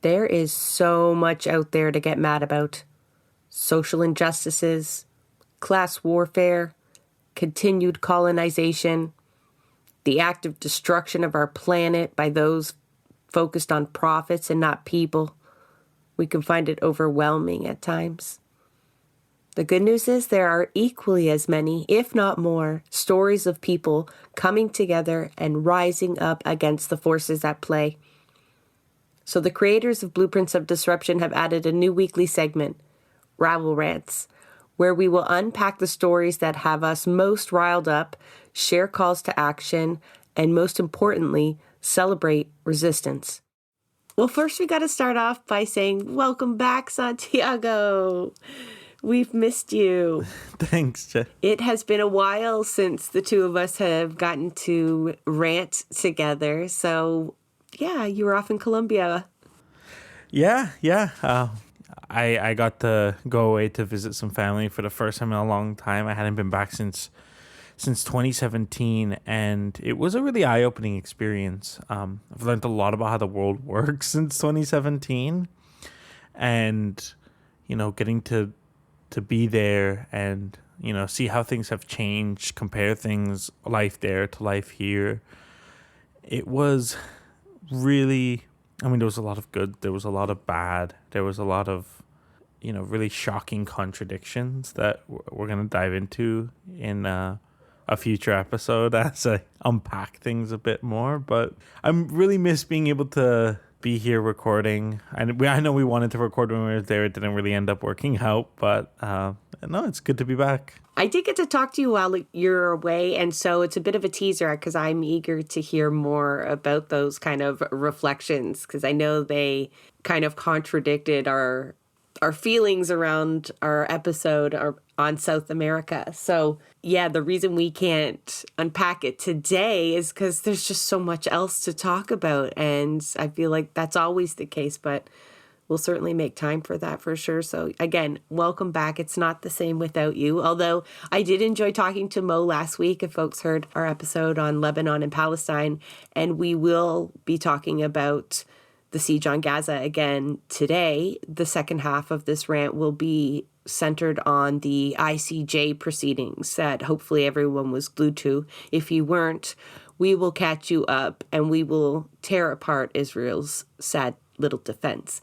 There is so much out there to get mad about. Social injustices, class warfare, continued colonization, the active destruction of our planet by those focused on profits and not people. We can find it overwhelming at times. The good news is there are equally as many, if not more, stories of people coming together and rising up against the forces at play. So the creators of Blueprints of Disruption have added a new weekly segment, Rabble Rants, where we will unpack the stories that have us most riled up, share calls to action, and most importantly, celebrate resistance. Well, first we got to start off by saying, welcome back, Santiago. We've missed you. Thanks, Jeff. It has been a while since the two of us have gotten to rant together. So, yeah, you were off in Colombia. Yeah. I got to go away to visit some family for the first time in a long time. I hadn't been back since 2017, and it was a really eye-opening experience. I've learned a lot about how the world works since 2017, and getting to be there and see how things have changed, compare things, life there to life here. It was really, there was a lot of good, there was a lot of bad, there was a lot of really shocking contradictions that we're going to dive into in a future episode as I unpack things a bit more. But I really miss being able to be here recording. I know we wanted to record when we were there. It didn't really end up working out, but no, it's good to be back. I did get to talk to you while you're away, and so it's a bit of a teaser because I'm eager to hear more about those kind of reflections, because I know they kind of contradicted our feelings around our episode on South America. So yeah, the reason we can't unpack it today is because there's just so much else to talk about. And I feel like that's always the case, but we'll certainly make time for that for sure. So again, welcome back. It's not the same without you. Although I did enjoy talking to Mo last week, if folks heard our episode on Lebanon and Palestine, and we will be talking about the siege on Gaza again today. The second half of this rant will be centered on the ICJ proceedings that hopefully everyone was glued to. If you weren't, we will catch you up and we will tear apart Israel's sad little defense.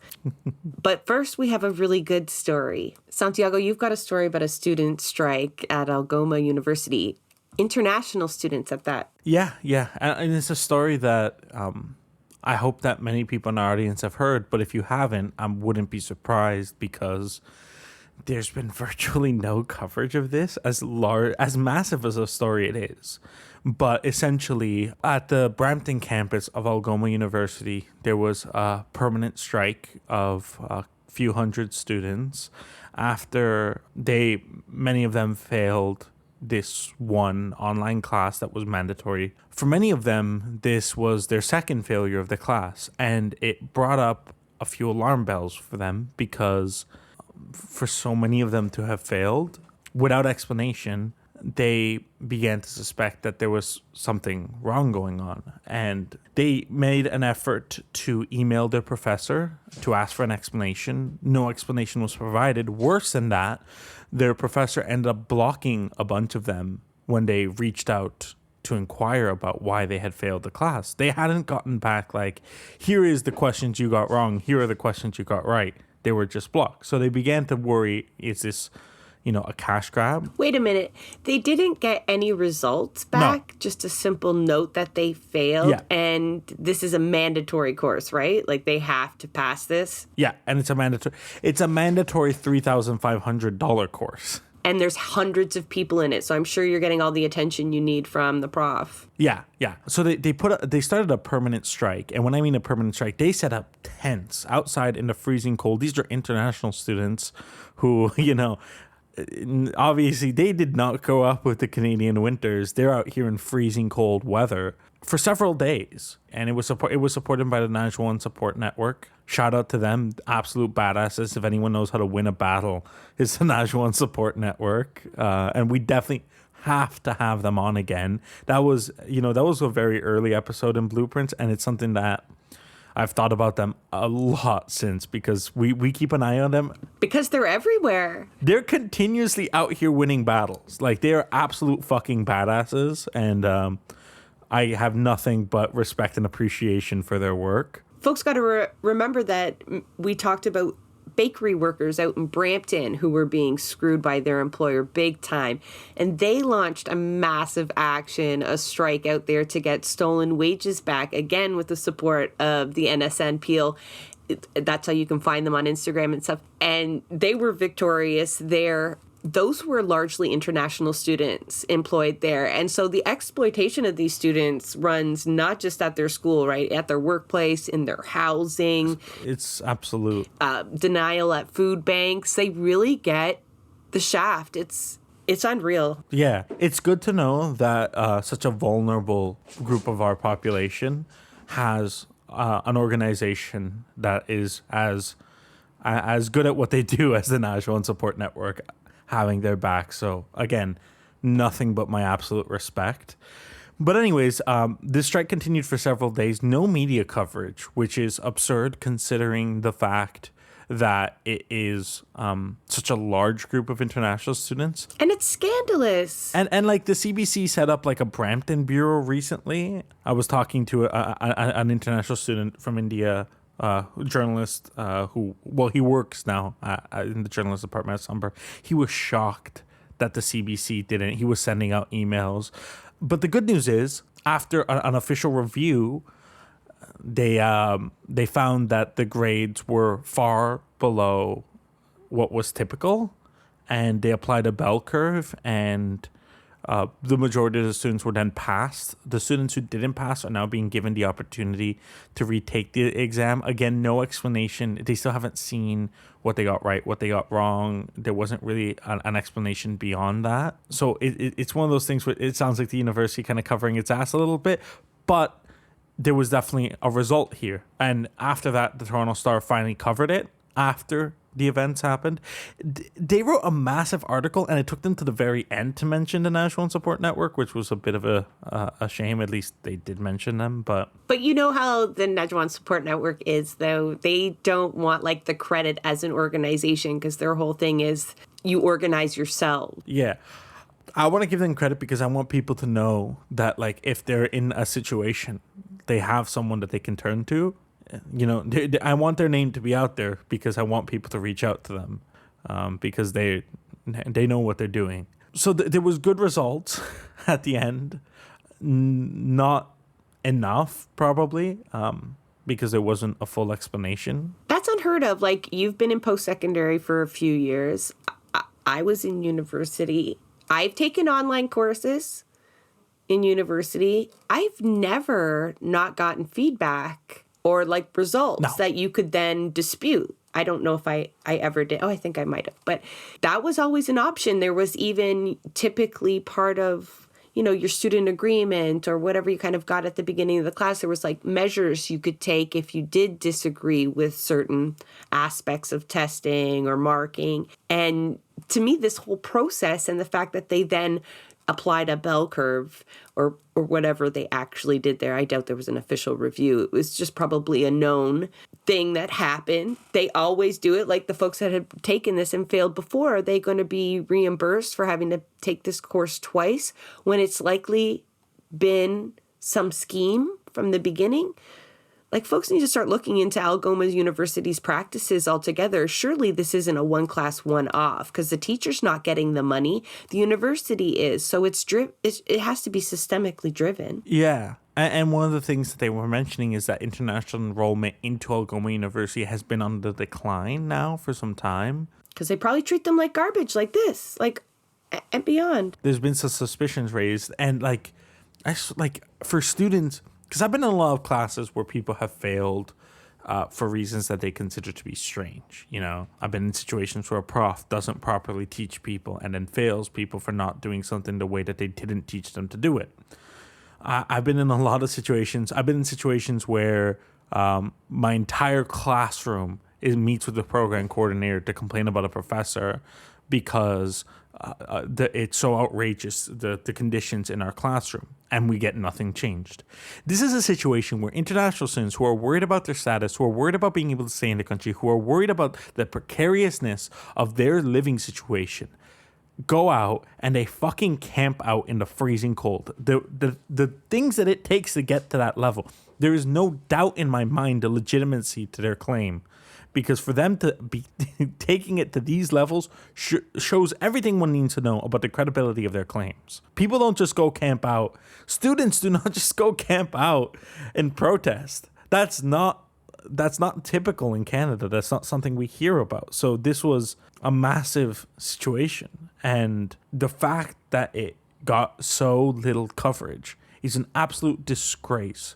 But first, we have a really good story. Santiago, you've got a story about a student strike at Algoma University. International students at that. Yeah. And it's a story that I hope that many people in our audience have heard, but if you haven't, I wouldn't be surprised because there's been virtually no coverage of this, as massive as a story it is. But essentially, at the Brampton campus of Algoma University, there was a permanent strike of a few hundred students after many of them failed this one online class that was mandatory. For many of them, this was their second failure of the class, and it brought up a few alarm bells for them because for so many of them to have failed without explanation, they began to suspect that there was something wrong going on. And they made an effort to email their professor to ask for an explanation. No explanation was provided. Worse than that, their professor ended up blocking a bunch of them when they reached out to inquire about why they had failed the class. They hadn't gotten back like, here is the questions you got wrong, here are the questions you got right. They were just blocked. So they began to worry, is this, a cash grab? Wait a minute. They didn't get any results back? No. Just a simple note that they failed? Yeah. And this is a mandatory course, right? Like they have to pass this? Yeah, and it's a mandatory $3,500 course. And there's hundreds of people in it, so I'm sure you're getting all the attention you need from the prof. Yeah. So they started a permanent strike, and when I mean a permanent strike, they set up tents outside in the freezing cold. These are international students who, obviously they did not grow up with the Canadian winters. They're out here in freezing cold weather for several days, and it was supported by the 911 Support Network. Shout out to them, absolute badasses. If anyone knows how to win a battle, it's the 911 Support Network, and we definitely have to have them on again. That was a very early episode in Blueprints, and it's something that I've thought about them a lot since, because we keep an eye on them. Because they're everywhere. They're continuously out here winning battles. Like, they are absolute fucking badasses, and I have nothing but respect and appreciation for their work. Folks got to remember that we talked about bakery workers out in Brampton who were being screwed by their employer big time. And they launched a massive action, a strike out there to get stolen wages back, again with the support of the NSNPL. That's how you can find them on Instagram and stuff. And they were victorious there. Those were largely international students employed there. And so the exploitation of these students runs not just at their school, right? At their workplace, in their housing. It's absolute. Denial at food banks. They really get the shaft. It's unreal. Yeah. It's good to know that such a vulnerable group of our population has an organization that is as good at what they do as the National and Support Network, having their back. So again, nothing but my absolute respect. But anyways, this strike continued for several days. No media coverage, which is absurd considering the fact that it is such a large group of international students. And it's scandalous. And like the CBC set up like a Brampton bureau recently. I was talking to an international student from India, journalist he works now in the journalist department at Sunburn. He was shocked that the CBC didn't. He was sending out emails. But the good news is, after an official review, they found that the grades were far below what was typical, and they applied a bell curve, and the majority of the students were then passed. The students who didn't pass are now being given the opportunity to retake the exam. Again, no explanation. They still haven't seen what they got right, what they got wrong. There wasn't really an explanation beyond that. So it's one of those things where it sounds like the university kind of covering its ass a little bit, but there was definitely a result here. And after that, the Toronto Star finally covered it after the events happened. They wrote a massive article, and it took them to the very end to mention the National and Support Network, which was a bit of a shame. At least they did mention them, but you know how the National and Support Network is, though. They don't want like the credit as an organization, because their whole thing is you organize yourself. Yeah. I want to give them credit because I want people to know that, like, if they're in a situation, they have someone that they can turn to. You know, I want their name to be out there because I want people to reach out to them, because they know what they're doing. So there was good results at the end. Not enough, probably, because there wasn't a full explanation. That's unheard of. Like, you've been in post-secondary for a few years. I was in university. I've taken online courses in university. I've never not gotten feedback or like results that you could then dispute. I don't know if I ever did. Oh, I think I might have. But that was always an option. There was even typically part of, you know, your student agreement or whatever you kind of got at the beginning of the class. There was like measures you could take if you did disagree with certain aspects of testing or marking. And to me, this whole process and the fact that they then applied a bell curve or whatever they actually did there. I doubt there was an official review. It was just probably a known thing that happened. They always do it. Like the folks that had taken this and failed before, are they going to be reimbursed for having to take this course twice when it's likely been some scheme from the beginning? Like, folks need to start looking into Algoma University's practices altogether. Surely this isn't a one-class, one-off, because the teacher's not getting the money. The university is. So it has to be systemically driven. Yeah. And one of the things that they were mentioning is that international enrollment into Algoma University has been on the decline now for some time. Because they probably treat them like garbage, like this, like, and beyond. There's been some suspicions raised. And, for students... Because I've been in a lot of classes where people have failed for reasons that they consider to be strange. You know, I've been in situations where a prof doesn't properly teach people and then fails people for not doing something the way that they didn't teach them to do it. I've been in a lot of situations. I've been in situations where my entire classroom meets with the program coordinator to complain about a professor because It's so outrageous, the conditions in our classroom, and we get nothing changed. This is a situation where international students who are worried about their status, who are worried about being able to stay in the country, who are worried about the precariousness of their living situation, go out and they fucking camp out in the freezing cold. The things that it takes to get to that level, there is no doubt in my mind the legitimacy to their claim. Because for them to be taking it to these levels shows everything one needs to know about the credibility of their claims. People don't just go camp out. Students do not just go camp out and protest. That's not typical in Canada. That's not something we hear about. So this was a massive situation. And the fact that it got so little coverage is an absolute disgrace.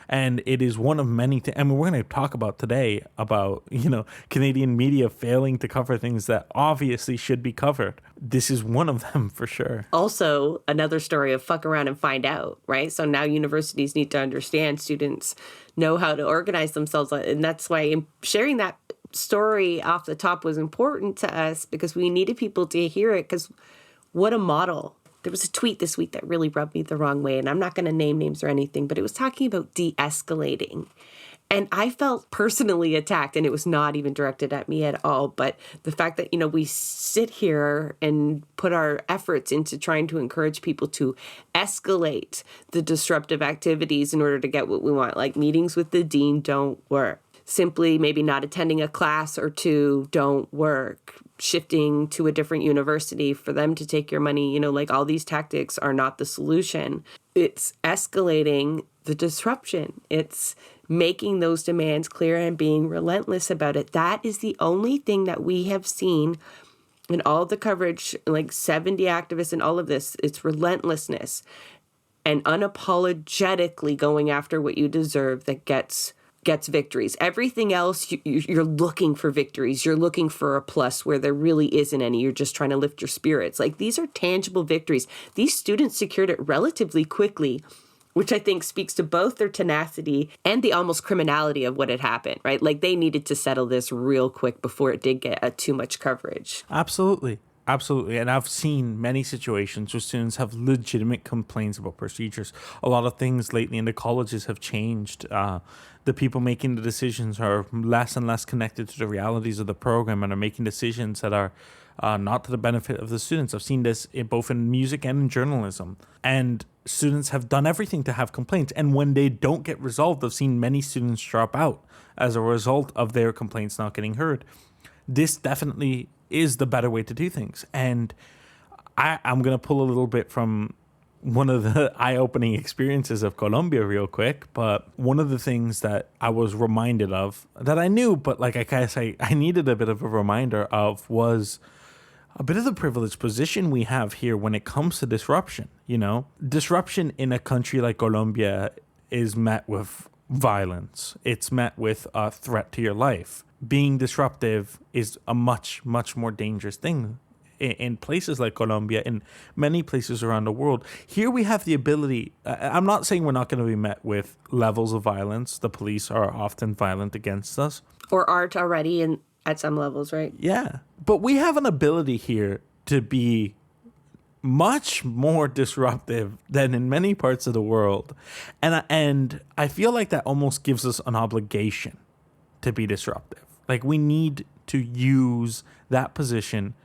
And it is one of many things. I mean, we're going to talk about today about, Canadian media failing to cover things that obviously should be covered. This is one of them for sure. Also, another story of fuck around and find out, right? So now universities need to understand students know how to organize themselves. And that's why sharing that story off the top was important to us, because we needed people to hear it, because what a model. There was a tweet this week that really rubbed me the wrong way, and I'm not going to name names or anything, but it was talking about de-escalating. And I felt personally attacked, and it was not even directed at me at all. But the fact that, we sit here and put our efforts into trying to encourage people to escalate the disruptive activities in order to get what we want, like meetings with the dean don't work. Simply maybe not attending a class or two don't work. Shifting to a different university for them to take your money, like all these tactics are not the solution. It's escalating the disruption. It's making those demands clear and being relentless about it. That is the only thing that we have seen in all the coverage, like 70 activists and all of this. It's relentlessness and unapologetically going after what you deserve that gets victories. Everything else, you're looking for victories. You're looking for a plus where there really isn't any. You're just trying to lift your spirits. Like, these are tangible victories. These students secured it relatively quickly, which I think speaks to both their tenacity and the almost criminality of what had happened, right? Like, they needed to settle this real quick before it did get too much coverage. Absolutely. Absolutely. And I've seen many situations where students have legitimate complaints about procedures. A lot of things lately in the colleges have changed. The people making the decisions are less and less connected to the realities of the program and are making decisions that are not to the benefit of the students. I've seen this both in music and in journalism. And students have done everything to have complaints. And when they don't get resolved, I've seen many students drop out as a result of their complaints not getting heard. This definitely is the better way to do things. And I'm going to pull a little bit from one of the eye-opening experiences of Colombia real quick. But one of the things that I was reminded of that I knew, but like I guess I needed a bit of a reminder of, was a bit of the privileged position we have here when it comes to disruption. Disruption in a country like Colombia is met with violence. It's met with a threat to your life. Being disruptive is a much, much more dangerous thing in places like Colombia, in many places around the world. Here we have the ability, I'm not saying we're not going to be met with levels of violence. The police are often violent against us. Or aren't already at some levels, right? Yeah. But we have an ability here to be much more disruptive than in many parts of the world. And I feel like that almost gives us an obligation to be disruptive. Like, we need to use that position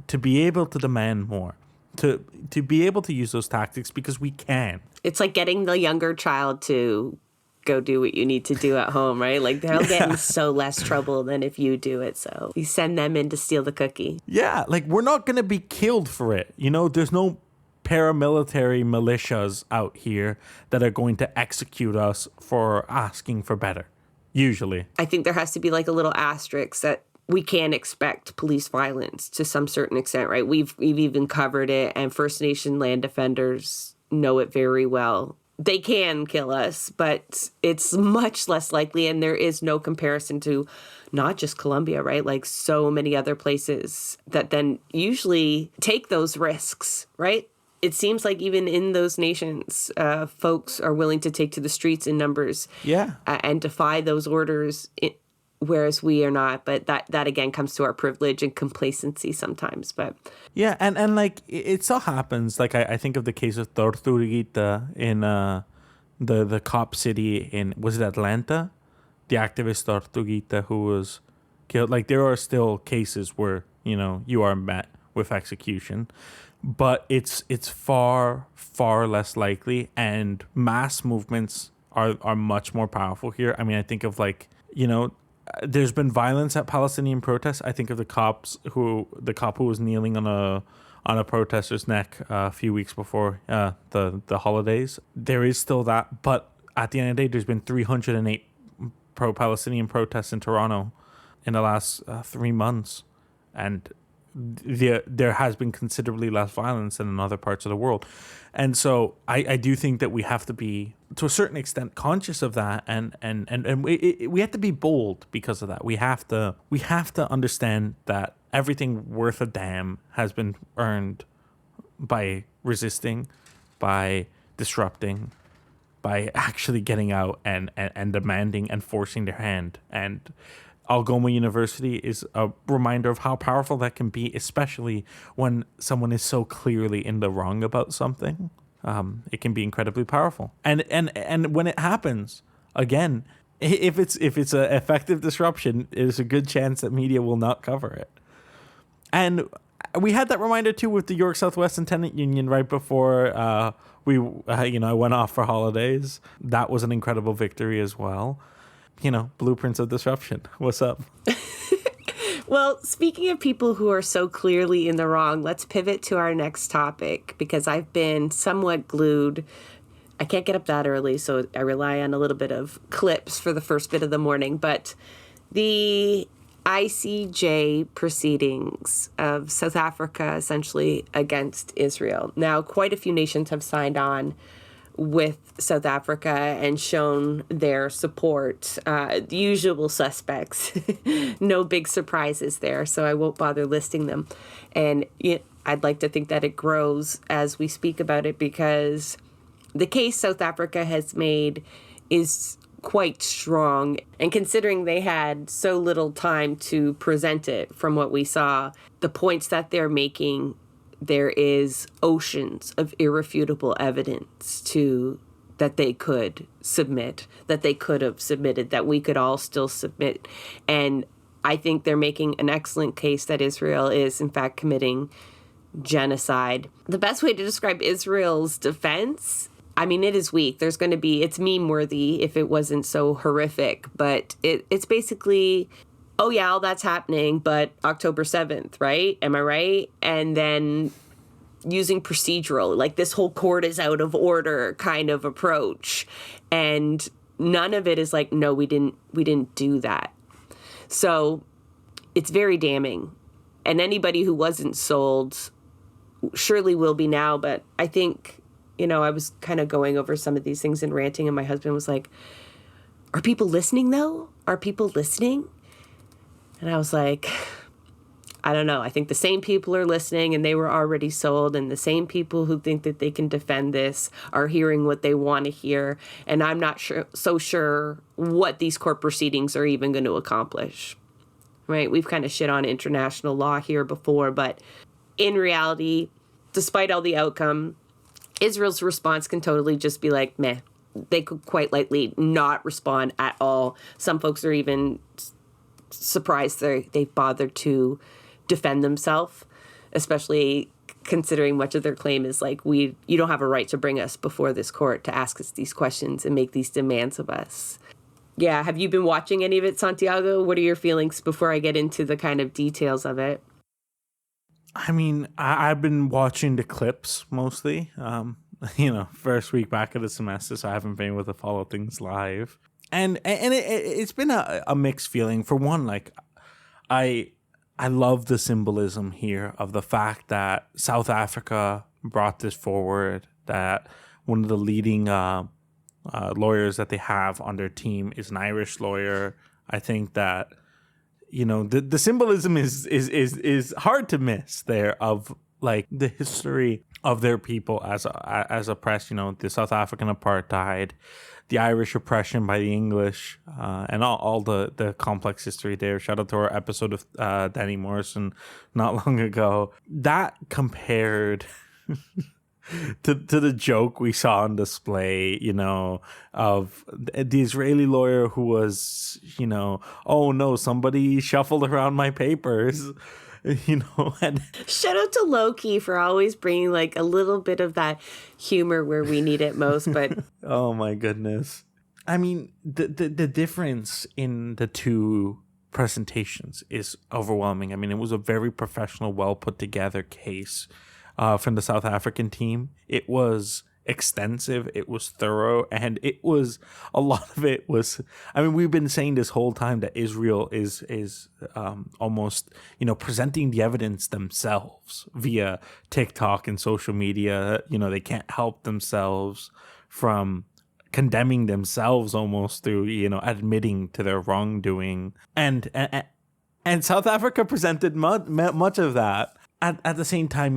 to be able to demand more, to be able to use those tactics, because we can. It's like getting the younger child to go do what you need to do at home, right? Like, they'll get in so less trouble than if you do it. So you send them in to steal the cookie. Yeah, like, we're not going to be killed for it. There's no paramilitary militias out here that are going to execute us for asking for better. Usually. I think there has to be like a little asterisk that we can expect police violence to some certain extent, right? We've even covered it, and First Nation land defenders know it very well. They can kill us, but it's much less likely, and there is no comparison to not just Colombia, right? Like, so many other places that then usually take those risks, right? It seems like even in those nations, folks are willing to take to the streets in numbers, yeah, and defy those orders whereas we are not. But that again comes to our privilege and complacency sometimes. But Yeah, and like it so happens, like I think of the case of Tortuguita in the cop city in, was it Atlanta? The activist Tortuguita who was killed. Like there are still cases where, you are met with execution, but it's far less likely, and mass movements are much more powerful here. I mean, I think of like, there's been violence at Palestinian protests. I think of the cop who was kneeling on a protester's neck a few weeks before the holidays. There is still that, but at the end of the day, there's been 308 pro-Palestinian protests in Toronto in the last 3 months, and there has been considerably less violence than in other parts of the world. And so I do think that we have to be, to a certain extent, conscious of that, and we have to be bold because of that. We have to understand that everything worth a damn has been earned by resisting, by disrupting, by actually getting out and demanding and forcing their hand. And Algoma University is a reminder of how powerful that can be, especially when someone is so clearly in the wrong about something. It can be incredibly powerful. And when it happens, again, if it's an effective disruption, there's a good chance that media will not cover it. And we had that reminder too with the York Southwestern Tenant Union right before I went off for holidays. That was an incredible victory as well. Blueprints of disruption. What's up? Well, speaking of people who are so clearly in the wrong, let's pivot to our next topic, because I've been somewhat glued. I can't get up that early, so I rely on a little bit of clips for the first bit of the morning. But the ICJ proceedings of South Africa, essentially against Israel. Now, quite a few nations have signed on with South Africa and shown their support. The usual suspects. No big surprises there, so I won't bother listing them. And I'd like to think that it grows as we speak about it, because the case South Africa has made is quite strong. And considering they had so little time to present it, from what we saw, the points that they're making, there is oceans of irrefutable evidence that they could submit, that they could have submitted, that we could all still submit. And I think they're making an excellent case that Israel is, in fact, committing genocide. The best way to describe Israel's defense, I mean, it is weak. It's meme worthy if it wasn't so horrific, but it's basically, oh yeah, all that's happening, but October 7th, right? Am I right? And then using procedural, like this whole court is out of order kind of approach. And none of it is like, no, we didn't do that. So it's very damning. And anybody who wasn't sold surely will be now. But I think, I was kind of going over some of these things and ranting, and my husband was like, are people listening though? Are people listening? And I was like, I don't know. I think the same people are listening, and they were already sold, and the same people who think that they can defend this are hearing what they want to hear. And I'm not so sure what these court proceedings are even going to accomplish, right? We've kind of shit on international law here before, but in reality, despite all the outcome, Israel's response can totally just be like, meh. They could quite likely not respond at all. Some folks are even surprised they've bothered to defend themselves, especially considering much of their claim is like, you don't have a right to bring us before this court to ask us these questions and make these demands of us. Yeah, have you been watching any of it, Santiago? What are your feelings before I get into the kind of details of it? I mean, I've been watching the clips mostly. First week back of the semester, so I haven't been able to follow things live. And it's been a mixed feeling. For one, like I love the symbolism here of the fact that South Africa brought this forward, that one of the leading lawyers that they have on their team is an Irish lawyer. I think that the symbolism is hard to miss there, of like the history of their people as oppressed. The South African apartheid, the Irish oppression by the English, and all the complex history there. Shout out to our episode of Danny Morrison not long ago. That compared to the joke we saw on display, of the Israeli lawyer who was, oh no, somebody shuffled around my papers. And shout out to Loki for always bringing like a little bit of that humor where we need it most. But oh my goodness, I mean, the difference in the two presentations is overwhelming. I mean, it was a very professional, well put together case from the South African team. It was extensive, it was thorough, and a lot of it was, I mean, we've been saying this whole time that Israel is almost, presenting the evidence themselves via TikTok and social media. They can't help themselves from condemning themselves almost through, admitting to their wrongdoing. And South Africa presented much of that. At the same time,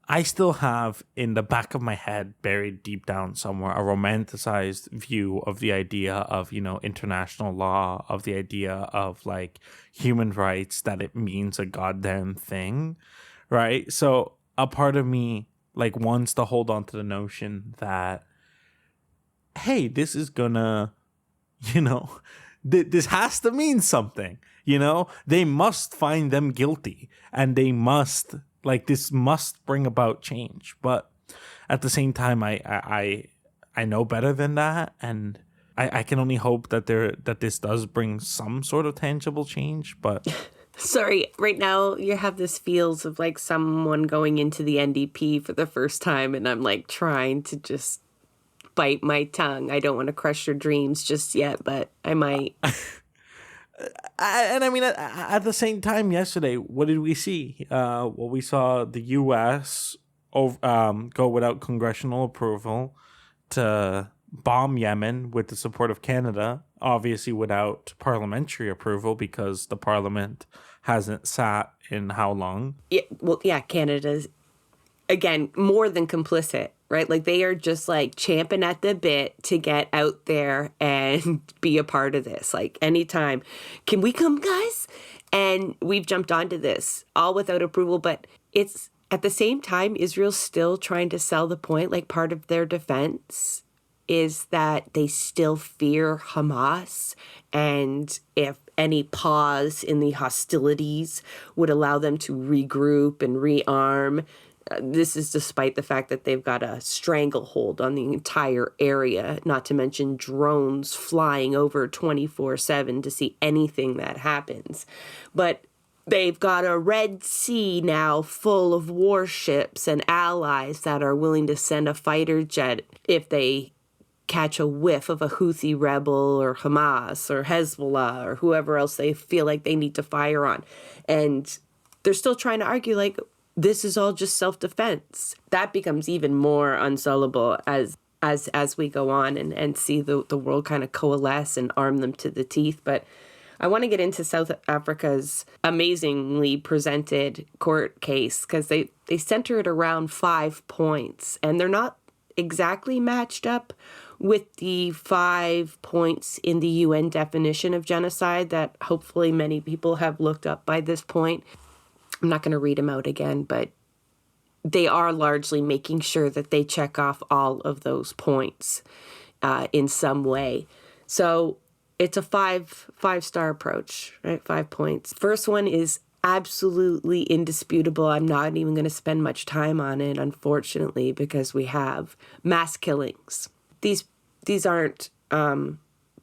I still have in the back of my head, buried deep down somewhere, a romanticized view of the idea of, international law, of the idea of like human rights, that it means a goddamn thing, right? So a part of me like wants to hold on to the notion that, hey, this is gonna, this has to mean something, they must find them guilty, and they must, like, this must bring about change. But at the same time, I know better than that, and I can only hope that this does bring some sort of tangible change. But sorry, right now you have this feels of like someone going into the NDP for the first time, and I'm like trying to just bite my tongue. I don't want to crush your dreams just yet, but I might. I mean, at the same time, yesterday, what did we see? We saw the U.S. go without congressional approval to bomb Yemen with the support of Canada, obviously without parliamentary approval because the parliament hasn't sat in how long? Yeah, Canada's, again, more than complicit. Right? Like they are just like champing at the bit to get out there and be a part of this. Like anytime, can we come, guys? And we've jumped onto this all without approval. But it's at the same time, Israel's still trying to sell the point, like part of their defense is that they still fear Hamas. And if any pause in the hostilities would allow them to regroup and rearm. This is despite the fact that they've got a stranglehold on the entire area, not to mention drones flying over 24/7 to see anything that happens. But they've got a Red Sea now full of warships and allies that are willing to send a fighter jet if they catch a whiff of a Houthi rebel or Hamas or Hezbollah or whoever else they feel like they need to fire on. And they're still trying to argue like, this is all just self-defense. That becomes even more unsellable as we go on and see the world kind of coalesce and arm them to the teeth. But I want to get into South Africa's amazingly presented court case because they center it around 5 points. And they're not exactly matched up with the 5 points in the UN definition of genocide that hopefully many people have looked up by this point. I'm not going to read them out again, but they are largely making sure that they check off all of those points in some way. So it's a five-star approach, right? 5 points. First one is absolutely indisputable. I'm not even going to spend much time on it, unfortunately, because we have mass killings. These aren't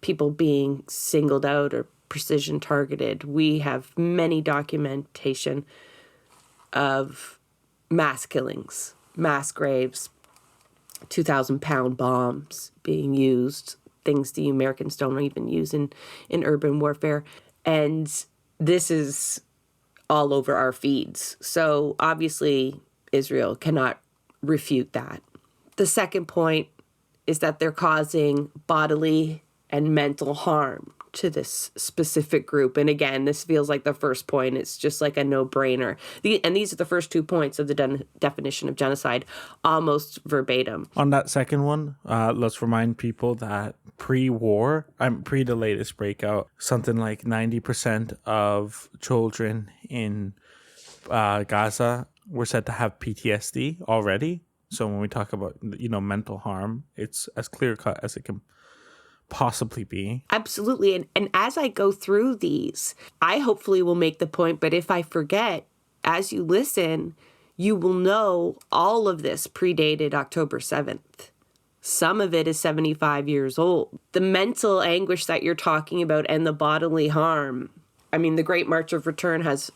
people being singled out or precision targeted. We have many documentation of mass killings, mass graves, 2,000-pound bombs being used, things the Americans don't even use in urban warfare. And this is all over our feeds. So obviously Israel cannot refute that. The second point is that they're causing bodily and mental harm to this specific group. And again, this feels like the first point. It's just like a no-brainer. And these are the first 2 points of the definition of genocide, almost verbatim. On that second one, let's remind people that pre-war, pre the latest breakout, something like 90% of children in Gaza were said to have PTSD already. So when we talk about, mental harm, it's as clear-cut as it can possibly be. Absolutely. And as I go through these, I hopefully will make the point, but if I forget, as you listen, you will know all of this predated October 7th. Some of it is 75 years old. The mental anguish that you're talking about and the bodily harm. I mean, the Great March of Return has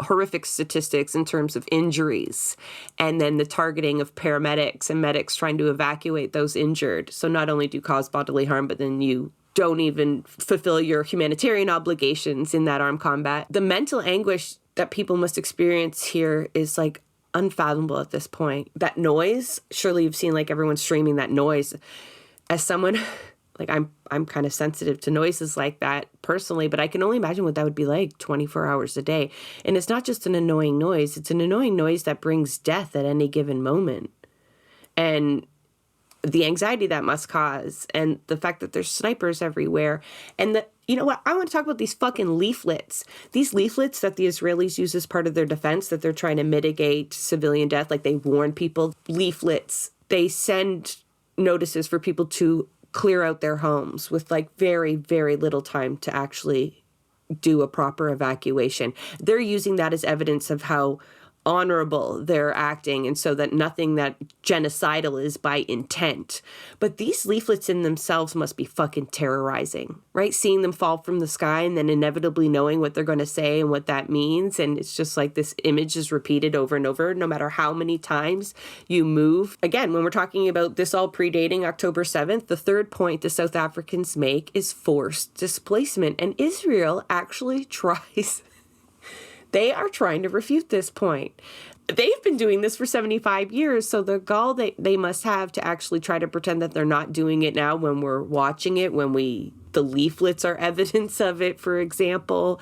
horrific statistics in terms of injuries, and then the targeting of paramedics and medics trying to evacuate those injured. So not only do you cause bodily harm, but then you don't even fulfill your humanitarian obligations in that armed combat. The mental anguish that people must experience here is like unfathomable at this point. That noise, surely you've seen like everyone streaming that noise. As someone, like I'm kind of sensitive to noises like that personally, but I can only imagine what that would be like 24 hours a day. And it's not just an annoying noise. It's an annoying noise that brings death at any given moment. And the anxiety that must cause, and the fact that there's snipers everywhere. And you know what? I want to talk about these fucking leaflets. These leaflets that the Israelis use as part of their defense, that they're trying to mitigate civilian death. Like they warn people. Leaflets. They send notices for people to clear out their homes with like very, very little time to actually do a proper evacuation. They're using that as evidence of how honorable they're acting, and so that nothing that genocidal is by intent. But these leaflets in themselves must be fucking terrorizing, right? Seeing them fall from the sky and then inevitably knowing what they're going to say and what that means. And it's just like this image is repeated over and over, no matter how many times you move. Again, when we're talking about this all predating October 7th, the third point the South Africans make is forced displacement. And Israel actually tries. They are trying to refute this point. They've been doing this for 75 years, so the gall they must have to actually try to pretend that they're not doing it now when we're watching it, when the leaflets are evidence of it, for example,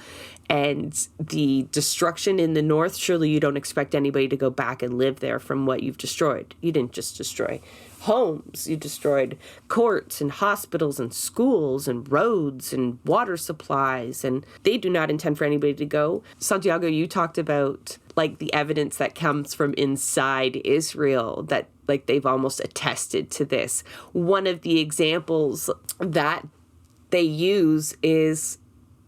and the destruction in the north. Surely you don't expect anybody to go back and live there from what you've destroyed. You didn't just destroy homes. You destroyed courts and hospitals and schools and roads and water supplies, and they do not intend for anybody to go. Santiago, you talked about like the evidence that comes from inside Israel, that like they've almost attested to this. One of the examples that they use is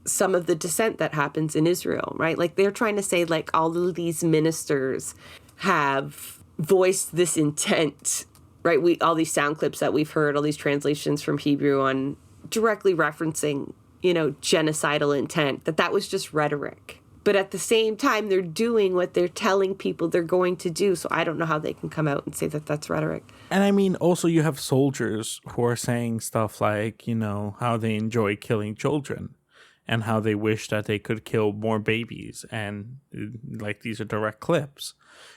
some of the dissent that happens in Israel, right? Like they're trying to say like all of these ministers have voiced this intent, right? All these sound clips that we've heard, all these translations from Hebrew on directly referencing, genocidal intent, that was just rhetoric. But at the same time, they're doing what they're telling people they're going to do. So I don't know how they can come out and say that that's rhetoric. And I mean, also you have soldiers who are saying stuff like, how they enjoy killing children and how they wish that they could kill more babies. And like, these are direct clips.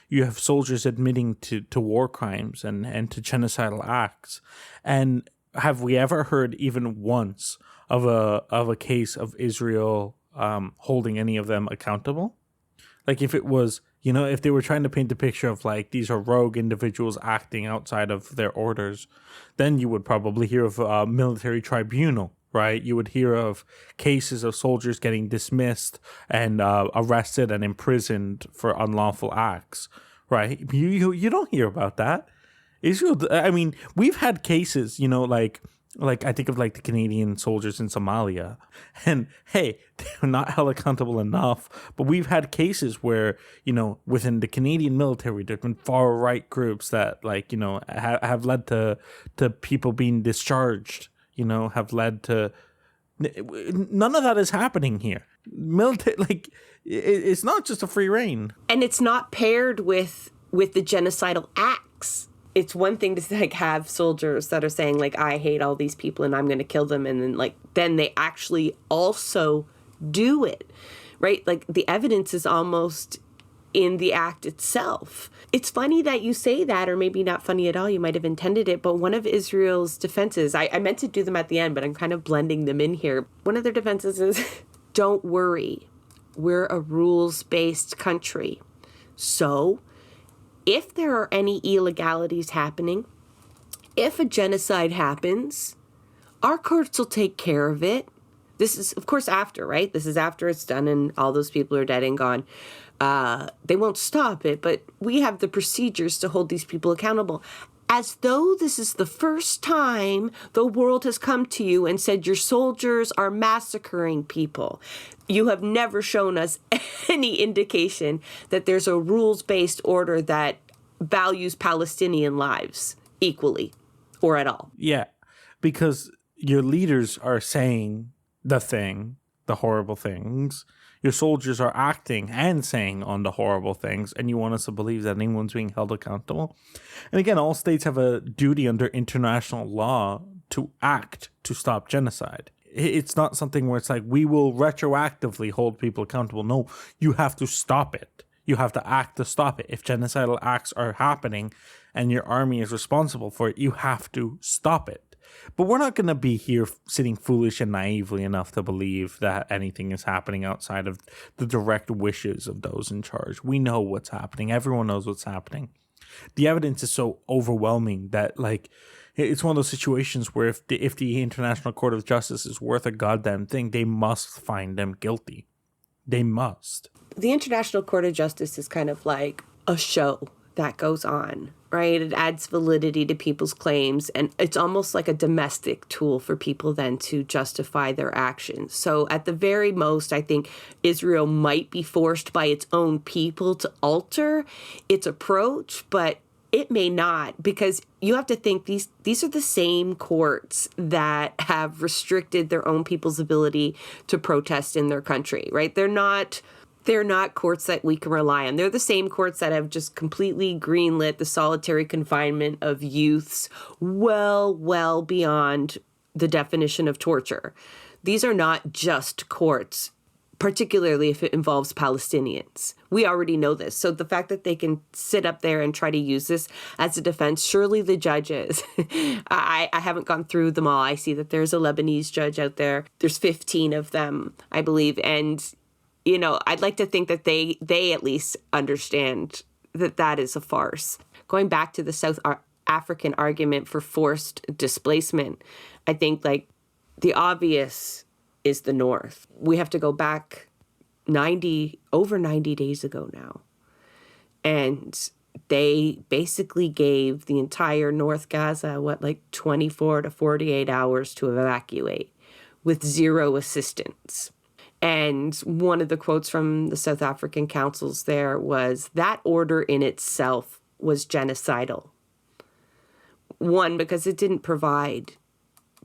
You have soldiers admitting to war crimes and to genocidal acts. And have we ever heard even once of a case of Israel holding any of them accountable? Like if it was, if they were trying to paint the picture of like these are rogue individuals acting outside of their orders, then you would probably hear of a military tribunal, right? You would hear of cases of soldiers getting dismissed and arrested and imprisoned for unlawful acts, right? You don't hear about that. Israel, I mean, we've had cases, like I think of like the Canadian soldiers in Somalia, and hey, they're not held accountable enough. But we've had cases where, within the Canadian military, there's been far right groups that have led to people being discharged, have led to. None of that is happening here. Military, it's not just a free reign, and it's not paired with the genocidal acts. It's one thing to have soldiers that are saying I hate all these people and I'm going to kill them, and then they actually also do it, right? Like the evidence is almost in the act itself. It's funny that you say that, or maybe not funny at all. You might have intended it, but one of Israel's defenses, I meant to do them at the end, but I'm kind of blending them in here. One of their defenses is, don't worry, we're a rules-based country. So if there are any illegalities happening, if a genocide happens, our courts will take care of it. This is, of course, after, right? This is after it's done and all those people are dead and gone. They won't stop it, but we have the procedures to hold these people accountable. As though this is the first time the world has come to you and said your soldiers are massacring people. You have never shown us any indication that there's a rules-based order that values Palestinian lives equally or at all. Yeah, because your leaders are saying the horrible things. Your soldiers are acting and saying on the horrible things, and you want us to believe that anyone's being held accountable. And again, all states have a duty under international law to act to stop genocide. It's not something where it's like, we will retroactively hold people accountable. No, you have to stop it. You have to act to stop it. If genocidal acts are happening and your army is responsible for it, you have to stop it. But we're not going to be here sitting foolish and naively enough to believe that anything is happening outside of the direct wishes of those in charge. We know what's happening. Everyone knows what's happening. The evidence is so overwhelming that, like, it's one of those situations where if the International Court of Justice is worth a goddamn thing, they must find them guilty. They must. The International Court of Justice is kind of like a show that goes on, right? It adds validity to people's claims, and it's almost like a domestic tool for people then to justify their actions. So at the very most, I think Israel might be forced by its own people to alter its approach, but it may not, because you have to think these are the same courts that have restricted their own people's ability to protest in their country, right? They're not courts that we can rely on. They're the same courts that have just completely greenlit the solitary confinement of youths well beyond the definition of torture. These are not just courts, particularly if it involves Palestinians. We already know this. So the fact that they can sit up there and try to use this as a defense, surely the judges, I haven't gone through them all. I see that there's a Lebanese judge out there. There's 15 of them, I believe. And you know, I'd like to think that they at least understand that that is a farce. Going back to the South African argument for forced displacement, I think, like, the obvious is the North. We have to go back over 90 days ago now. And they basically gave the entire North Gaza, 24 to 48 hours to evacuate with zero assistance. And one of the quotes from the South African councils there was, that order in itself was genocidal. One, because it didn't provide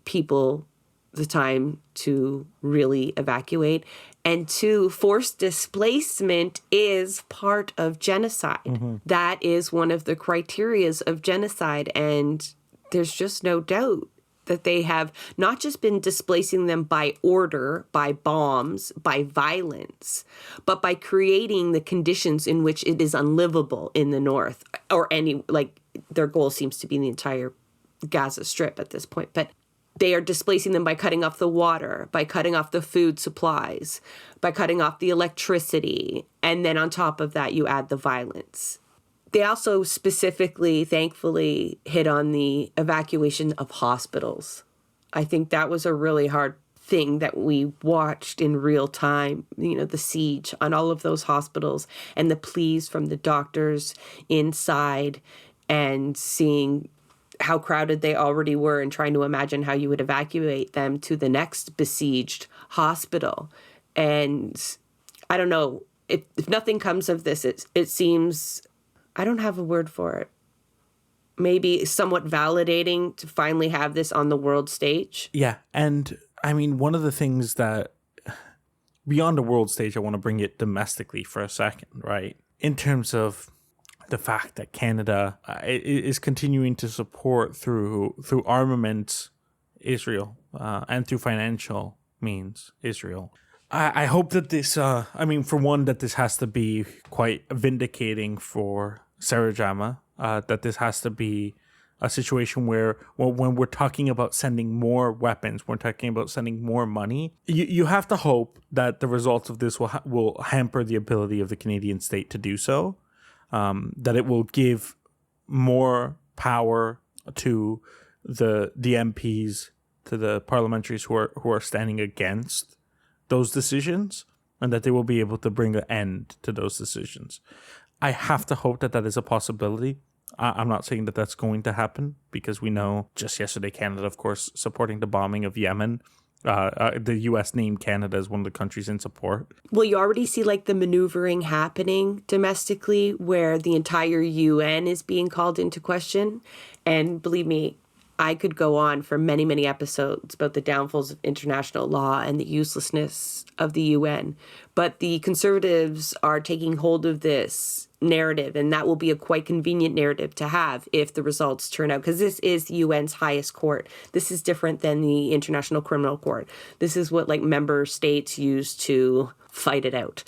people the time to really evacuate. And two, forced displacement is part of genocide. Mm-hmm. That is one of the criterias of genocide. And there's just no doubt that they have not just been displacing them by order, by bombs, by violence, but by creating the conditions in which it is unlivable in the North, or their goal seems to be the entire Gaza Strip at this point. But they are displacing them by cutting off the water, by cutting off the food supplies, by cutting off the electricity. And then on top of that, you add the violence. They also specifically, thankfully, hit on the evacuation of hospitals. I think that was a really hard thing that we watched in real time, the siege on all of those hospitals and the pleas from the doctors inside, and seeing how crowded they already were and trying to imagine how you would evacuate them to the next besieged hospital. And I don't know, if nothing comes of this, it seems, I don't have a word for it, maybe somewhat validating to finally have this on the world stage. Yeah. And I mean, one of the things that beyond the world stage, I want to bring it domestically for a second, right? In terms of the fact that Canada is continuing to support through armament Israel and through financial means Israel. I hope that this, for one, that this has to be quite vindicating for Sarah Jama, that this has to be a situation where, well, when we're talking about sending more weapons, we're talking about sending more money, you have to hope that the results of this will hamper the ability of the Canadian state to do so, that it will give more power to the MPs, to the parliamentaries who are standing against those decisions, and that they will be able to bring an end to those decisions. I have to hope that is a possibility. I'm not saying that that's going to happen, because we know just yesterday Canada, of course, supporting the bombing of Yemen. The U.S. named Canada as one of the countries in support. Well, you already see like the maneuvering happening domestically where the entire UN is being called into question. And believe me, I could go on for many, many episodes about the downfalls of international law and the uselessness of the UN. But the Conservatives are taking hold of this narrative, and that will be a quite convenient narrative to have if the results turn out, because this is the UN's highest court. This is different than the International Criminal Court. This is what like member states use to fight it out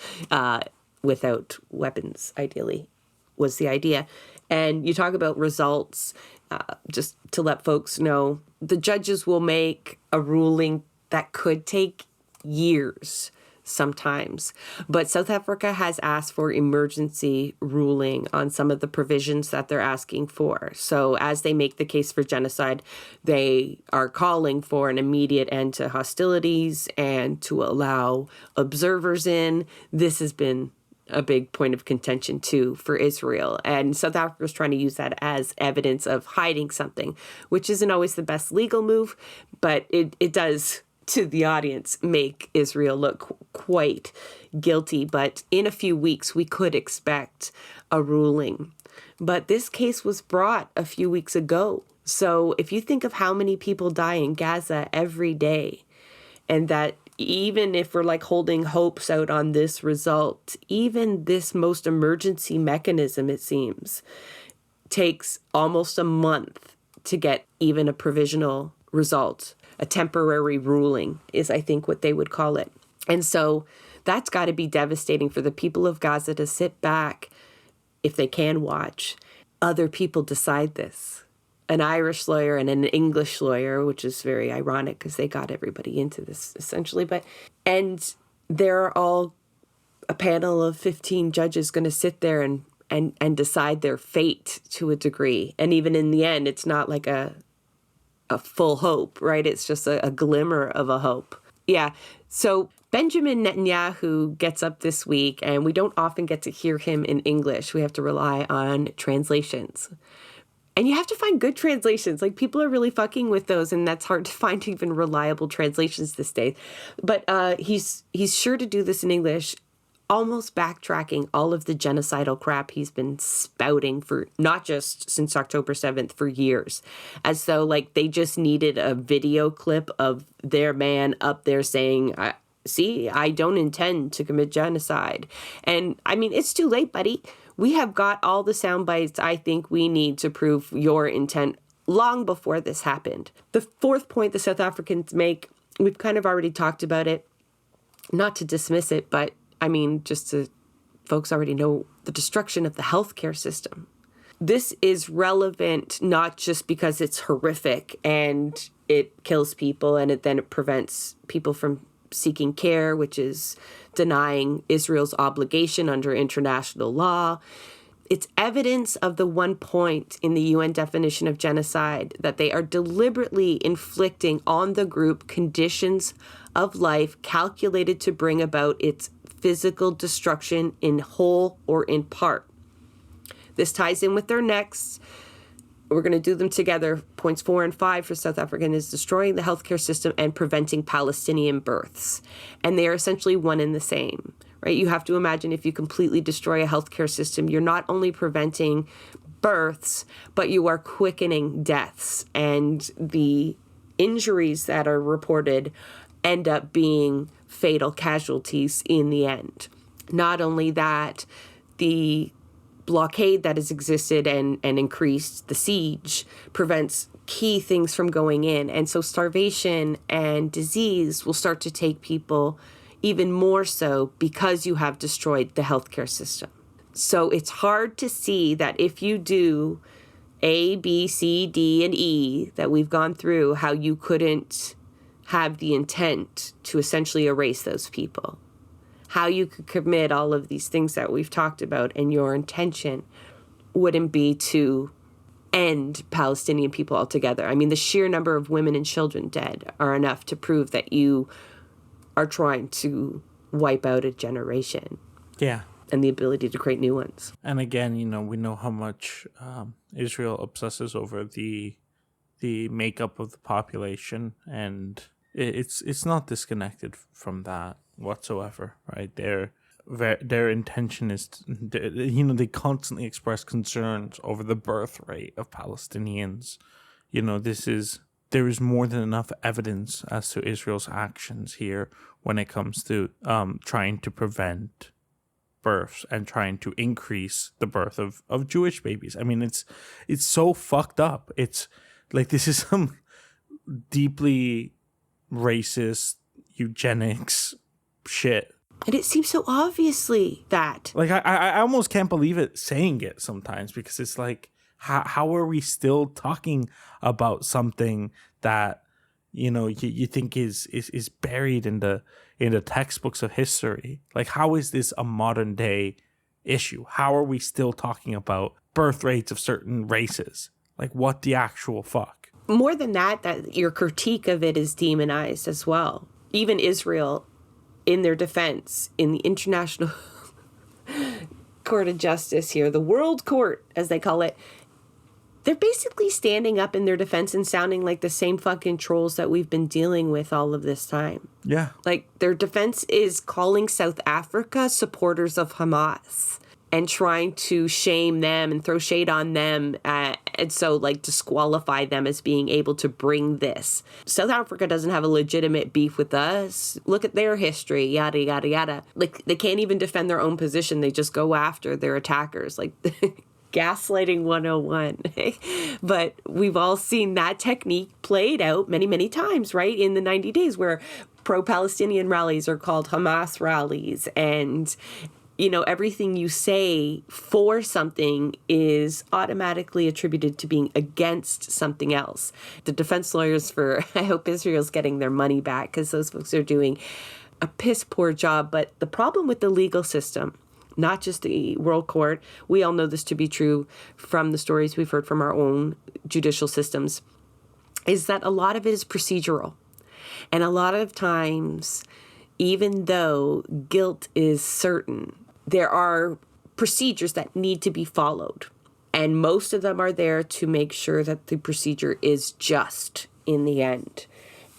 without weapons, ideally, was the idea. And you talk about results, just to let folks know, the judges will make a ruling that could take years sometimes. But South Africa has asked for emergency ruling on some of the provisions that they're asking for. So as they make the case for genocide, they are calling for an immediate end to hostilities and to allow observers in. This has been a big point of contention too for Israel. And South Africa is trying to use that as evidence of hiding something, which isn't always the best legal move, but it does, to the audience, make Israel look quite guilty. But in a few weeks, we could expect a ruling. But this case was brought a few weeks ago. So if you think of how many people die in Gaza every day, and that even if we're like holding hopes out on this result, even this most emergency mechanism, it seems, takes almost a month to get even a provisional result. A temporary ruling is, I think, what they would call it. And so that's got to be devastating for the people of Gaza to sit back, if they can watch, other people decide this. An Irish lawyer and an English lawyer, which is very ironic because they got everybody into this essentially. And they're all a panel of 15 judges going to sit there and decide their fate to a degree. And even in the end, it's not like a full hope, right? It's just a glimmer of a hope. Yeah. So Benjamin Netanyahu gets up this week, and we don't often get to hear him in English. We have to rely on translations. And you have to find good translations. Like, people are really fucking with those, and that's hard to find even reliable translations these days. But he's sure to do this in English, almost backtracking all of the genocidal crap he's been spouting for not just since October 7th, for years. As though, like, they just needed a video clip of their man up there saying, see, I don't intend to commit genocide. And, I mean, it's too late, buddy. We have got all the sound bites I think we need to prove your intent long before this happened. The fourth point the South Africans make, we've kind of already talked about it, not to dismiss it, but I mean, just to folks already know the destruction of the healthcare system. This is relevant not just because it's horrific and it kills people and it prevents people from seeking care, which is denying Israel's obligation under international law. It's evidence of the one point in the UN definition of genocide that they are deliberately inflicting on the group conditions of life calculated to bring about its physical destruction in whole or in part. This ties in with their next. We're going to do them together. Points 4 and 5 for South African is destroying the healthcare system and preventing Palestinian births. And they are essentially one and the same, right? You have to imagine if you completely destroy a healthcare system, you're not only preventing births, but you are quickening deaths. And the injuries that are reported end up being fatal casualties in the end. Not only that, the blockade that has existed and increased, the siege, prevents key things from going in. And so starvation and disease will start to take people even more so because you have destroyed the healthcare system. So it's hard to see that if you do A, B, C, D, and E that we've gone through, how you couldn't have the intent to essentially erase those people. How you could commit all of these things that we've talked about, and your intention wouldn't be to end Palestinian people altogether. I mean, the sheer number of women and children dead are enough to prove that you are trying to wipe out a generation. Yeah. And the ability to create new ones. And again, we know how much Israel obsesses over the makeup of the population, and it's not disconnected from that whatsoever, right? Their intention is, they constantly express concerns over the birth rate of Palestinians. There is more than enough evidence as to Israel's actions here when it comes to trying to prevent births and trying to increase the birth of Jewish babies. I mean, it's so fucked up. It's like, this is some deeply racist eugenics shit. And it seems so obviously that. Like, I almost can't believe it saying it sometimes, because it's like, how are we still talking about something that, you think is buried in the textbooks of history? Like, how is this a modern day issue? How are we still talking about birth rates of certain races? Like, what the actual fuck? More than that your critique of it is demonized as well. Even Israel, in their defense, in the International Court of Justice here, the World Court, as they call it, they're basically standing up in their defense and sounding like the same fucking trolls that we've been dealing with all of this time. Yeah. Like, their defense is calling South Africa supporters of Hamas and trying to shame them and throw shade on them, and so, like, disqualify them as being able to bring this. South Africa doesn't have a legitimate beef with us. Look at their history, yada, yada, yada. Like, they can't even defend their own position. They just go after their attackers. Like, gaslighting 101. But we've all seen that technique played out many, many times, right? In the 90 days, where pro-Palestinian rallies are called Hamas rallies, and everything you say for something is automatically attributed to being against something else. The defense lawyers for I Hope Israel's getting their money back, because those folks are doing a piss poor job. But the problem with the legal system, not just the World Court, we all know this to be true from the stories we've heard from our own judicial systems, is that a lot of it is procedural. And a lot of times, even though guilt is certain, there are procedures that need to be followed. And most of them are there to make sure that the procedure is just in the end.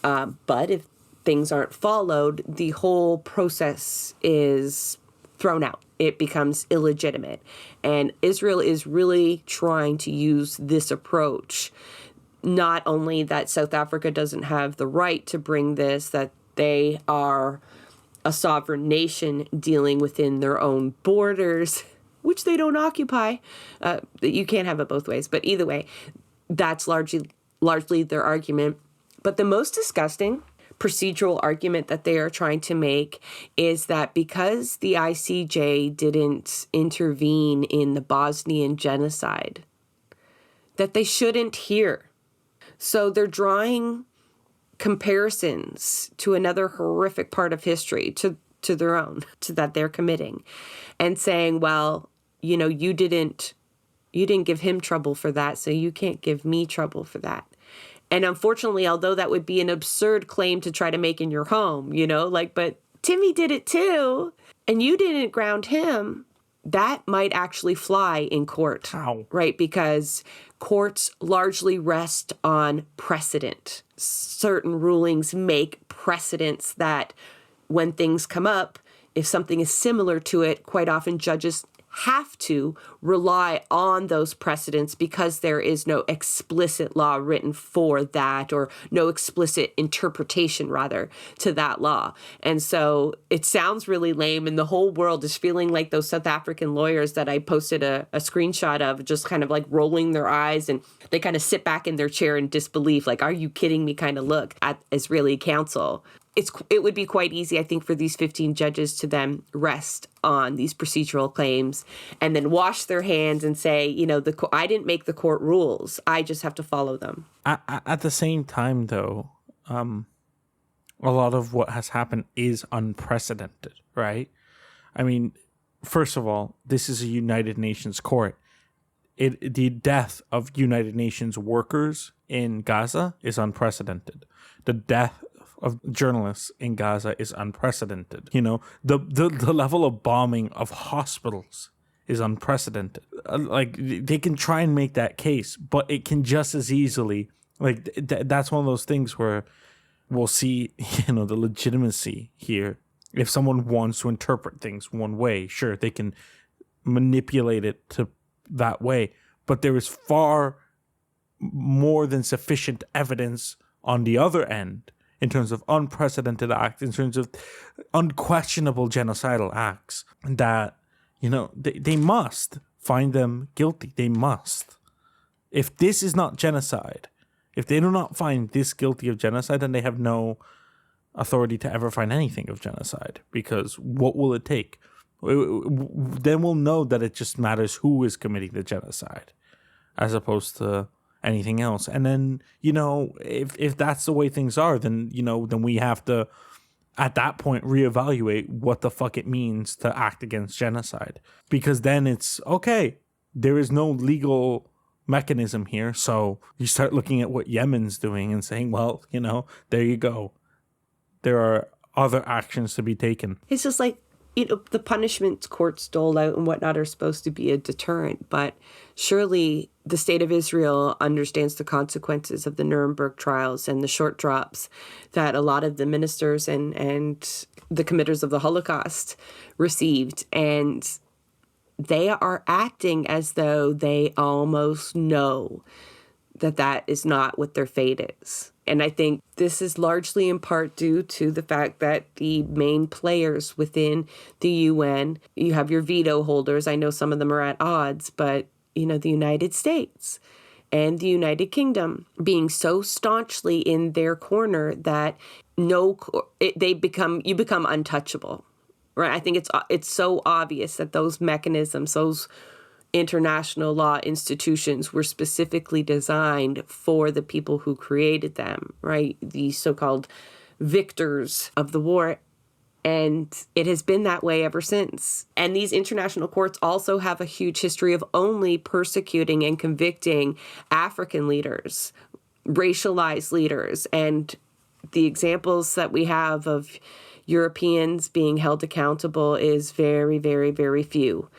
But if things aren't followed, the whole process is thrown out. It becomes illegitimate. And Israel is really trying to use this approach. Not only that South Africa doesn't have the right to bring this, that they are a sovereign nation dealing within their own borders, which they don't occupy. You can't have it both ways. But either way, that's largely their argument. But the most disgusting procedural argument that they are trying to make is that because the ICJ didn't intervene in the Bosnian genocide, that they shouldn't hear. So they're drawing comparisons to another horrific part of history, to their own, to that they're committing, and saying, well, you didn't give him trouble for that, so you can't give me trouble for that. And unfortunately, although that would be an absurd claim to try to make in your home, but Timmy did it too, and you didn't ground him, that might actually fly in court. How? Right? Because courts largely rest on precedent. Certain rulings make precedents that when things come up, if something is similar to it, quite often judges have to rely on those precedents because there is no explicit law written for that, or no explicit interpretation, rather, to that law. And so it sounds really lame, and the whole world is feeling like those South African lawyers that I posted a screenshot of, just kind of like rolling their eyes, and they kind of sit back in their chair in disbelief, like, are you kidding me kind of look at Israeli counsel. it would be quite easy, I think, for these 15 judges to then rest on these procedural claims and then wash their hands and say, I didn't make the court rules. I just have to follow them. At the same time, though, a lot of what has happened is unprecedented, right? I mean, first of all, this is a United Nations court. The death of United Nations workers in Gaza is unprecedented. The death of journalists in Gaza is unprecedented. The level of bombing of hospitals is unprecedented. They can try and make that case, but it can just as easily, that's one of those things where we'll see, the legitimacy here. If someone wants to interpret things one way, sure, they can manipulate it to that way. But there is far more than sufficient evidence on the other end in terms of unprecedented acts, in terms of unquestionable genocidal acts, that, they must find them guilty. They must. If this is not genocide, if they do not find this guilty of genocide, then they have no authority to ever find anything of genocide, because what will it take? Then we'll know that it just matters who is committing the genocide as opposed to anything else. And then, if that's the way things are, then, then we have to, at that point, reevaluate what the fuck it means to act against genocide. Because then it's, okay, there is no legal mechanism here. So you start looking at what Yemen's doing and saying, well, there you go. There are other actions to be taken. It's just like, the punishments courts dole out and whatnot are supposed to be a deterrent, but surely the state of Israel understands the consequences of the Nuremberg trials and the short drops that a lot of the ministers and the committers of the Holocaust received. And they are acting as though they almost know that is not what their fate is. And I think this is largely in part due to the fact that the main players within the UN, you have your veto holders. I know some of them are at odds, but, the United States and the United Kingdom being so staunchly in their corner that you become untouchable, right? I think it's so obvious that those mechanisms, those international law institutions were specifically designed for the people who created them, right? The so-called victors of the war. And it has been that way ever since. And these international courts also have a huge history of only persecuting and convicting African leaders, racialized leaders. And the examples that we have of Europeans being held accountable is very, very, very few.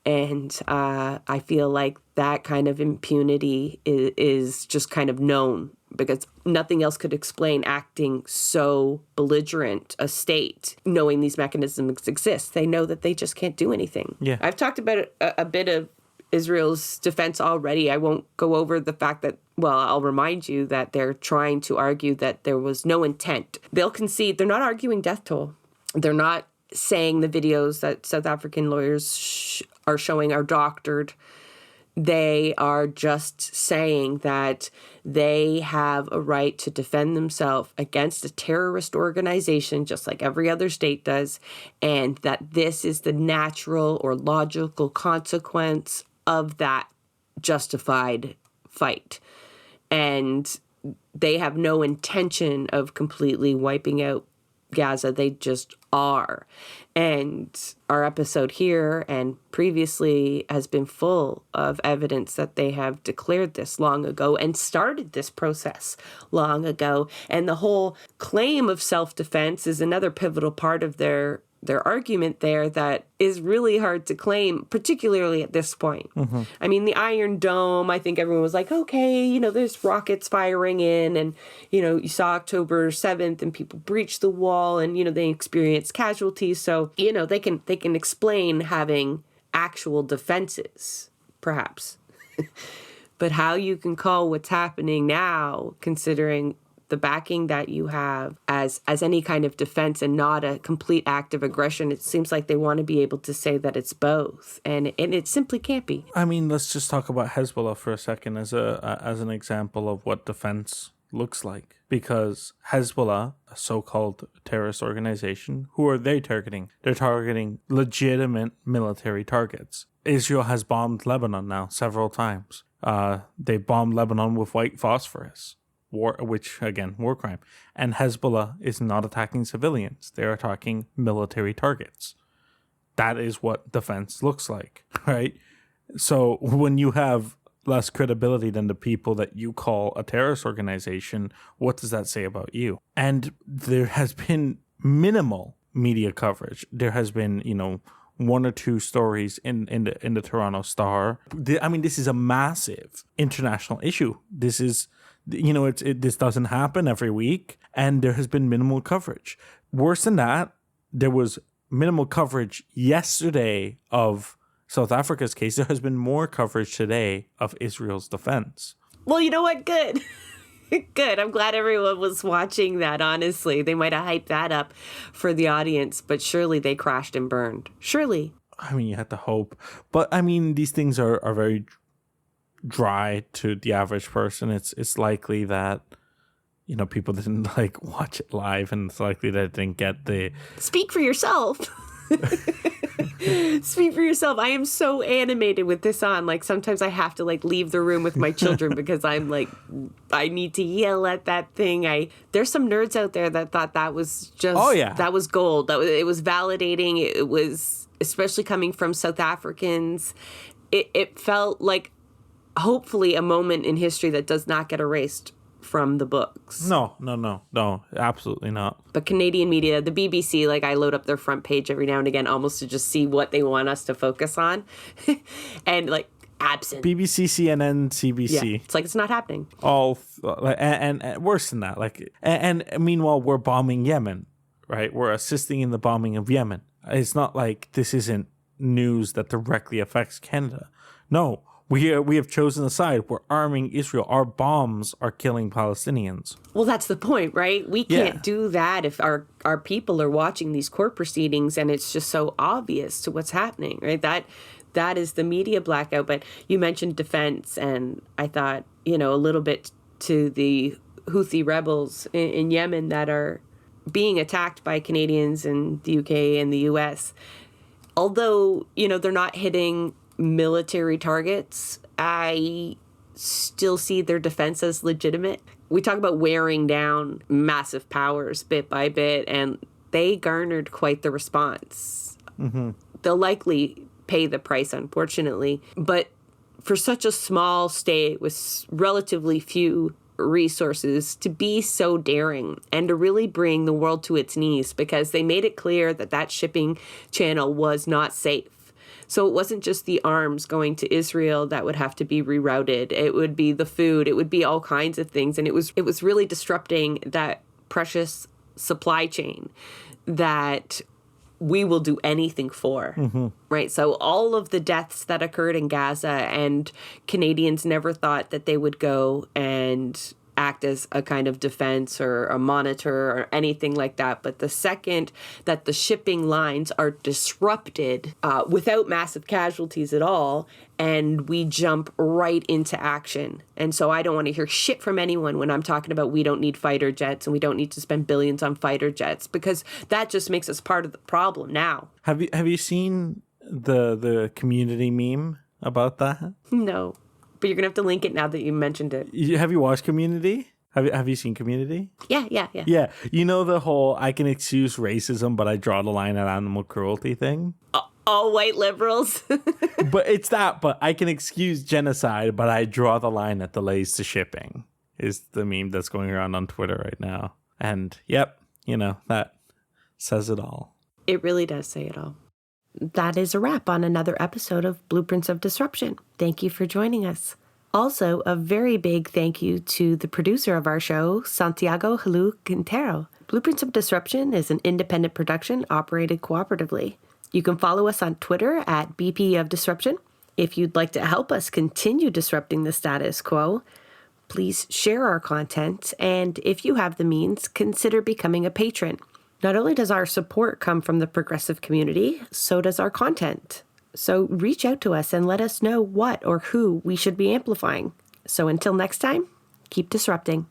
And I feel like that kind of impunity is just kind of known, because nothing else could explain acting so belligerent a state, knowing these mechanisms exist. They know that they just can't do anything. Yeah. I've talked about a bit of Israel's defense already. I won't go over the fact that, well, I'll remind you that they're trying to argue that there was no intent. They'll concede. They're not arguing death toll. They're not saying the videos that South African lawyers are showing are doctored. They are just saying that they have a right to defend themselves against a terrorist organization, just like every other state does, and that this is the natural or logical consequence of that justified fight. And they have no intention of completely wiping out Gaza. They just are. And our episode here and previously has been full of evidence that they have declared this long ago and started this process long ago. And the whole claim of self-defense is another pivotal part of their argument there that is really hard to claim, particularly at this point. Mm-hmm. I mean, the Iron Dome, I think everyone was like, okay, there's rockets firing in, and, you saw October 7th and people breached the wall and, they experienced casualties. So, they can explain having actual defenses, perhaps. But how you can call what's happening now, considering the backing that you have as any kind of defense and not a complete act of aggression, it seems like they want to be able to say that it's both, and it simply can't be. I mean, let's just talk about Hezbollah for a second as an example of what defense looks like. Because Hezbollah, a so-called terrorist organization, who are they targeting? They're targeting legitimate military targets. Israel has bombed Lebanon now several times. They bombed Lebanon with white phosphorus. War crime. And Hezbollah is not attacking civilians. They're attacking military targets. That is what defense looks like, right? So when you have less credibility than the people that you call a terrorist organization, what does that say about you? And there has been minimal media coverage. There has been, one or two stories in the Toronto Star. This is a massive international issue. This is, this doesn't happen every week, and there has been minimal coverage. Worse than that, there was minimal coverage yesterday of South Africa's case. There has been more coverage today of Israel's defense. Well, you know what? Good. Good. I'm glad everyone was watching that, honestly. They might have hyped that up for the audience, but surely they crashed and burned. Surely. You have to hope. But, these things are very dry to the average person. It's likely that, people didn't, watch it live, and it's likely that it didn't get the... Speak for yourself. Speak for yourself. I am so animated with this on. Sometimes I have to leave the room with my children because I'm I need to yell at that thing. There's some nerds out there that thought that was just that was gold. It was validating. It was, especially coming from South Africans. It felt like hopefully a moment in history that does not get erased from the books. No, absolutely not. But Canadian media, the BBC, I load up their front page every now and again almost to just see what they want us to focus on. And absent. BBC, CNN, CBC. Yeah, it's not happening. All, and worse than that. And meanwhile, we're bombing Yemen, right? We're assisting in the bombing of Yemen. It's not like this isn't news that directly affects Canada. No. We have chosen a side. We're arming Israel. Our bombs are killing Palestinians. Well, that's the point, right? We can't do that if our people are watching these court proceedings and it's just so obvious to what's happening, right? That is the media blackout. But you mentioned defense, and I thought, a little bit to the Houthi rebels in Yemen that are being attacked by Canadians and the UK and the US. Although, they're not hitting military targets, I still see their defense as legitimate. We talk about wearing down massive powers bit by bit, and they garnered quite the response. Mm-hmm. They'll likely pay the price, unfortunately. But for such a small state with relatively few resources to be so daring and to really bring the world to its knees, because they made it clear that shipping channel was not safe. So it wasn't just the arms going to Israel that would have to be rerouted. It would be the food. It would be all kinds of things. And it was really disrupting that precious supply chain that we will do anything for, right? So all of the deaths that occurred in Gaza, and Canadians never thought that they would go and act as a kind of defense or a monitor or anything like that. But the second that the shipping lines are disrupted without massive casualties at all, and we jump right into action. And so I don't want to hear shit from anyone when I'm talking about we don't need fighter jets and we don't need to spend billions on fighter jets, because that just makes us part of the problem now. Have you seen the community meme about that? No. But you're going to have to link it now that you mentioned it. Have you watched Community? Have you seen Community? Yeah. Yeah. The whole I can excuse racism, but I draw the line at animal cruelty thing? All white liberals. But it's that, but I can excuse genocide, but I draw the line at delays to shipping, is the meme that's going around on Twitter right now. And, yep, that says it all. It really does say it all. That is a wrap on another episode of Blueprints of Disruption. Thank you for joining us. Also, a very big thank you to the producer of our show, Santiago Halu Quintero. Blueprints of Disruption is an independent production operated cooperatively. You can follow us on Twitter at BP of Disruption. If you'd like to help us continue disrupting the status quo, please share our content, and if you have the means, consider becoming a patron. Not only does our support come from the progressive community, so does our content. So reach out to us and let us know what or who we should be amplifying. So until next time, keep disrupting.